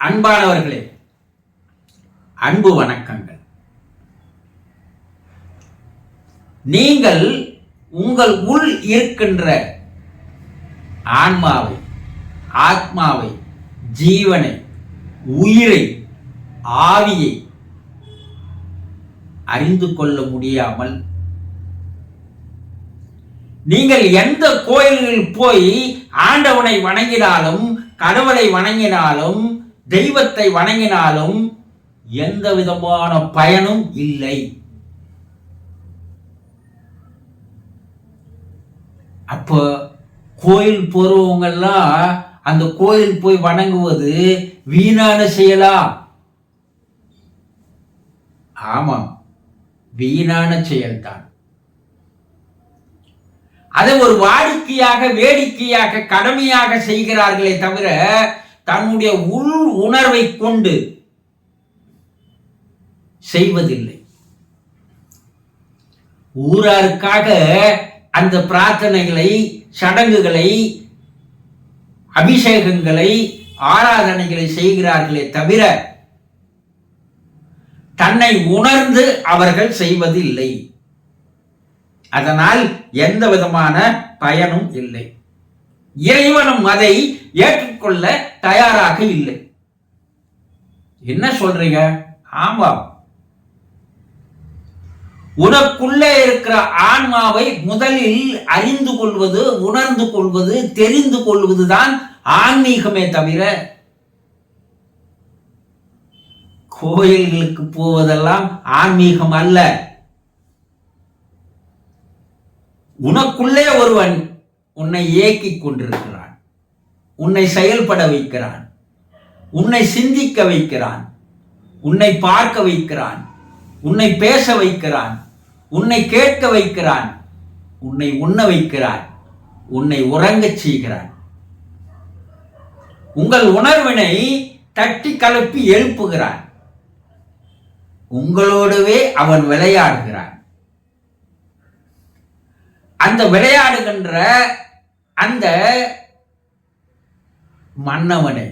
அன்பானவர்களே, அன்பு வணக்கங்கள். நீங்கள் உங்கள் உள் இருக்கின்ற ஆன்மாவை, ஆத்மாவை, ஜீவனை, உயிரை, ஆவியை அறிந்து கொள்ள முடியாமல் நீங்கள் எந்த கோயில்களில் போய் ஆண்டவனை வணங்கினாலும், கடவுளை வணங்கினாலும், தெய்வத்தை வணங்கினாலும் எந்த விதமான பயனும் இல்லை. அப்போ கோயில் போறவங்கெல்லாம் அந்த கோயில் போய் வணங்குவது வீணான செயலா? ஆமாம், வீணான செயல்தான். அதை ஒரு வாடிக்கையாக, வேடிக்கையாக, கடமையாக செய்கிறார்களே தவிர தன்னுடைய உள் உணர்வை கொண்டு செய்வதில்லை. ஊராருக்காக அந்த பிரார்த்தனைகளை, சடங்குகளை, அபிஷேகங்களை, ஆராதனைகளை செய்கிறார்களே தவிர தன்னை உணர்ந்து அவர்கள் செய்வதில்லை. அதனால் எந்த விதமான பயனும் இல்லை. இறைவனும் அதை ஏற்றுக்கொள்ள தயாராக இல்லை. என்ன சொல்றீங்க? ஆமாம், உனக்குள்ளே இருக்கிற ஆன்மாவை முதலில் அறிந்து கொள்வது, உணர்ந்து கொள்வது, தெரிந்து கொள்வதுதான் ஆன்மீகமே தவிர கோயில்களுக்கு போவதெல்லாம் ஆன்மீகம் அல்ல. உனக்குள்ளே ஒருவன் உன்னை இயக்கிக் கொண்டிருக்கிறான், உன்னை செயல்பட வைக்கிறான், உன்னை சிந்திக்க வைக்கிறான், உன்னை பார்க்க வைக்கிறான், உன்னை பேச வைக்கிறான், உன்னை கேட்க வைக்கிறான், உன்னை உண்ண வைக்கிறான், உன்னை உறங்கச் செய்கிறான். உங்கள் உணர்வினை தட்டி கலப்பி எழுப்புகிறான். உங்களோடவே அவன் விளையாடுகிறான். அந்த விளையாடுகின்ற அந்த மன்னவனை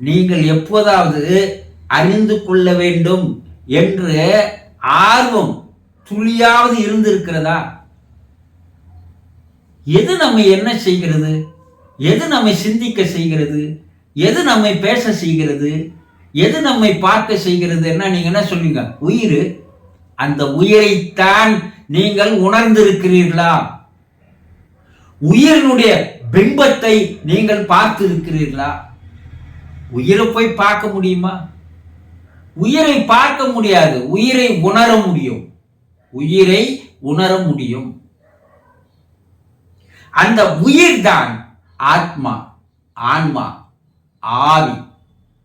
நீங்கள் எப்போதாவது அறிந்து கொள்ள வேண்டும் என்று ஆர்வம் துளியாவது இருந்திருக்கிறதா? எது நம்மை என்ன செய்கிறது? எது நம்மை சிந்திக்க செய்கிறது? எது நம்மை பேச செய்கிறது? எது நம்மை பார்க்க செய்கிறது? என்ன நீங்க என்ன சொல்லுங்க? உயிர். அந்த உயிரைத்தான் நீங்கள் உணர்ந்திருக்கிறீர்களா? உயிரினுடைய பிம்பத்தை நீங்கள் பார்த்து இருக்கிறீர்களா? உயிரை போய் பார்க்க முடியுமா? உயிரை பார்க்க முடியாது. உயிரை உணர முடியும். உயிரை உணர முடியும். அந்த உயிர்தான் ஆத்மா, ஆன்மா, ஆவி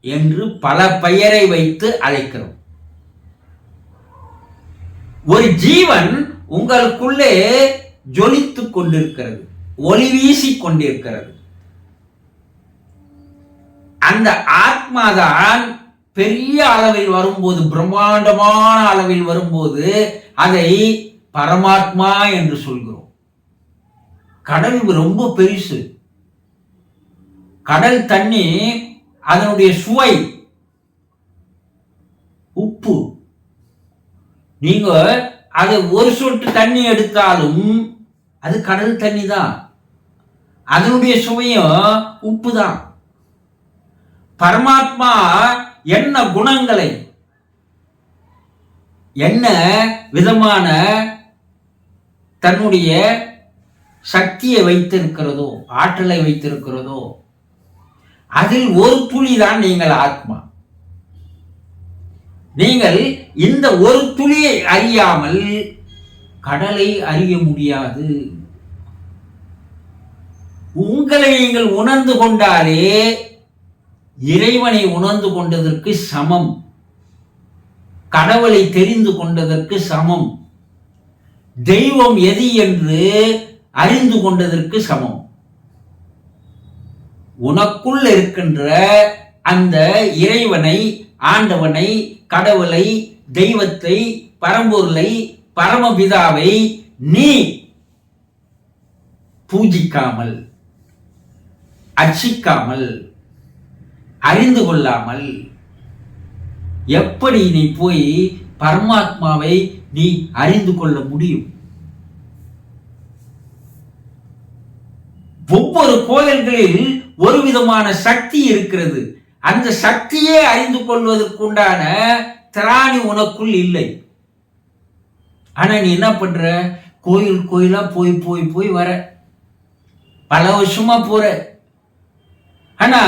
என்று பல பெயரை வைத்து அழைக்கிறோம். ஒரு ஜீவன் உங்களுக்குள்ளே ஜொலித்துக் கொண்டிருக்கிறது, ஒளி வீசிக் கொண்டிருக்கிறது. அந்த ஆத்மாதான் பெரிய அளவில் வரும்போது, பிரம்மாண்டமான அளவில் வரும்போது அதை பரமாத்மா என்று சொல்கிறோம். கடல் ரொம்ப பெருசு. கடல் தண்ணி அதனுடைய சுவை உப்பு. நீங்க அது ஒரு சொட்டு தண்ணி எடுத்தாலும் அது கடல் தண்ணி தான். அதனுடைய சுவையும் உப்பு தான். பரமாத்மா என்ன குணங்களை, என்ன விதமான தன்னுடைய சக்தியை வைத்திருக்கிறதோ, ஆற்றலை வைத்திருக்கிறதோ, அதில் ஒரு துளி தான் நீங்கள் ஆத்மா. நீங்கள் இந்த ஒரு துளியை அறியாமல் கடலை அறிய முடியாது. உங்களை நீங்கள் உணர்ந்து கொண்டாலே இறைவனை உணர்ந்து கொண்டதற்கு சமம். கடவுளை தெரிந்து கொண்டதற்கு சமம். தெய்வம் எது என்று அறிந்து கொண்டதற்கு சமம். உனக்குள் இருக்கின்ற அந்த இறைவனை, ஆண்டவனை, கடவுளை, தெய்வத்தை, பரம்பொருளை, பரமபிதாவை நீ பூஜிக்காமல், அர்ச்சிக்காமல், அறிந்து கொள்ளாமல் எப்படி நீ போய் பரமாத்மாவை நீ அறிந்து கொள்ள முடியும்? ஒவ்வொரு கோயில்களில் ஒரு விதமான சக்தி இருக்கிறது. அந்த சக்தியே அறிந்து கொள்வதற்குண்டான திராணி உனக்குள் இல்லை. ஆனா நீ என்ன பண்ற? கோயில் கோயிலா போய் போய் போய் வர, பல வருஷமா போற. ஆனா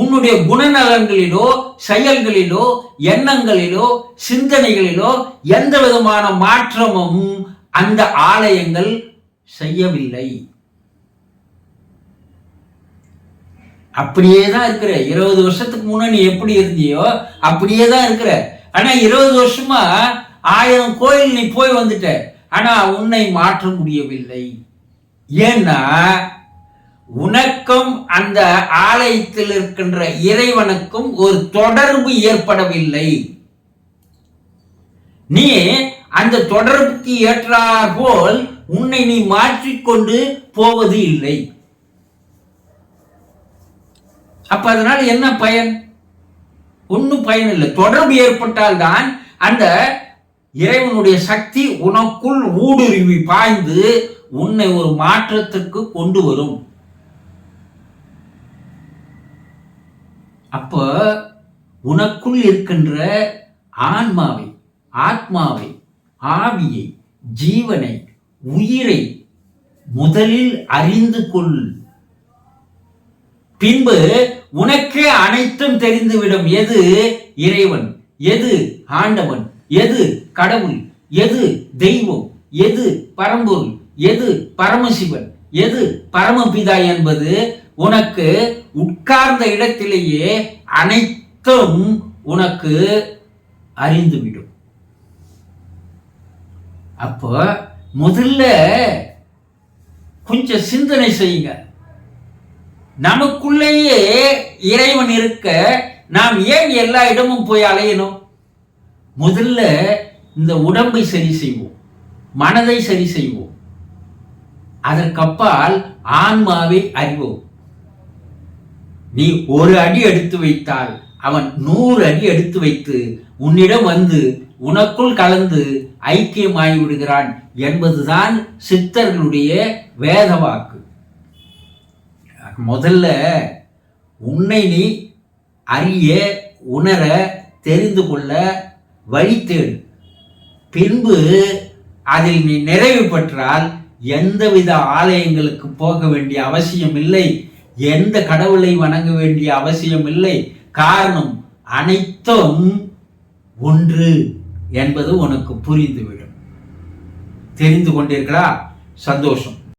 உன்னுடைய குணநலன்களிலோ செயல்களிலோ எண்ணங்களிலோ சிந்தனைகளிலோ எந்த விதமான மாற்றமும் அந்த ஆலயங்கள் செய்யவில்லை. அப்படியே தான் இருக்கிற. 20 வருஷத்துக்கு முன்னாடி நீ எப்படி இருந்தியோ அப்படியே தான் இருக்கிற. ஆனா 20 வருஷமா 1000 கோயில் நீ போய் வந்துட்ட. ஆனா உன்னை மாற்ற முடியவில்லை. ஏன்னா உனக்கும் அந்த ஆலயத்தில் இருக்கின்ற இறைவனுக்கும் ஒரு தொடர்பு ஏற்படவில்லை. நீ அந்த தொடர்புக்கு ஏற்றார் போல் உன்னை நீ மாற்றிக்கொண்டு போவது இல்லை. அப்ப அதனால என்ன பயன்? ஒன்னும் பயன் இல்லை. தொடர்பு ஏற்பட்டால்தான் அந்த இறைவனுடைய சக்தி உனக்குள் ஊடுருவி பாய்ந்து உன்னை ஒரு மாற்றத்திற்கு கொண்டு வரும். அப்ப உனக்குள் இருக்கின்ற ஆன்மாவை, ஆத்மாவை, ஆவியை, ஜீவனை, உயிரை முதலில் அறிந்து கொள். பின்பு உனக்கே அனைத்தும் தெரிந்துவிடும். எது இறைவன், எது ஆண்டவன், எது கடவுள், எது தெய்வம், எது பரம்பொருள், எது பரமசிவன், எது பரமபிதா என்பது உனக்கு உட்கார்ந்த இடத்திலேயே அனைத்தும் உனக்கு அறிந்துவிடும். அப்போ முதல்ல கொஞ்சம் சிந்தனை செய்யுங்க. நமக்குள்ளேயே இறைவன் இருக்க நாம் ஏன் எல்லா இடமும் போய் அலையணும்? முதல்ல இந்த உடம்பை சரி செய்வோம், மனதை சரி செய்வோம். அதற்கப்பால் ஆன்மாவை அறிவோம். நீ ஒரு அடி எடுத்து வைத்தால் அவன் 100 அடி எடுத்து வைத்து உன்னிடம் வந்து உனக்குள் கலந்து ஐக்கியமாகி விடுகிறான் என்பதுதான் சித்தர்களுடைய வேத வாக்கு. முதல்ல உன்னை நீ அறிய, உணர, தெரிந்து கொள்ள வழி தேடு. பின்பு அதில் நீ நிறைவு பெற்றால் எந்தவித ஆலயங்களுக்கு போக வேண்டிய அவசியம் இல்லை, எந்த கடவுளை வணங்க வேண்டிய அவசியம் இல்லை. காரணம் அனைத்தும் ஒன்று என்பது உனக்கு புரிந்துவிடும். தெரிந்து கொண்டீர்களா? சந்தோஷம்.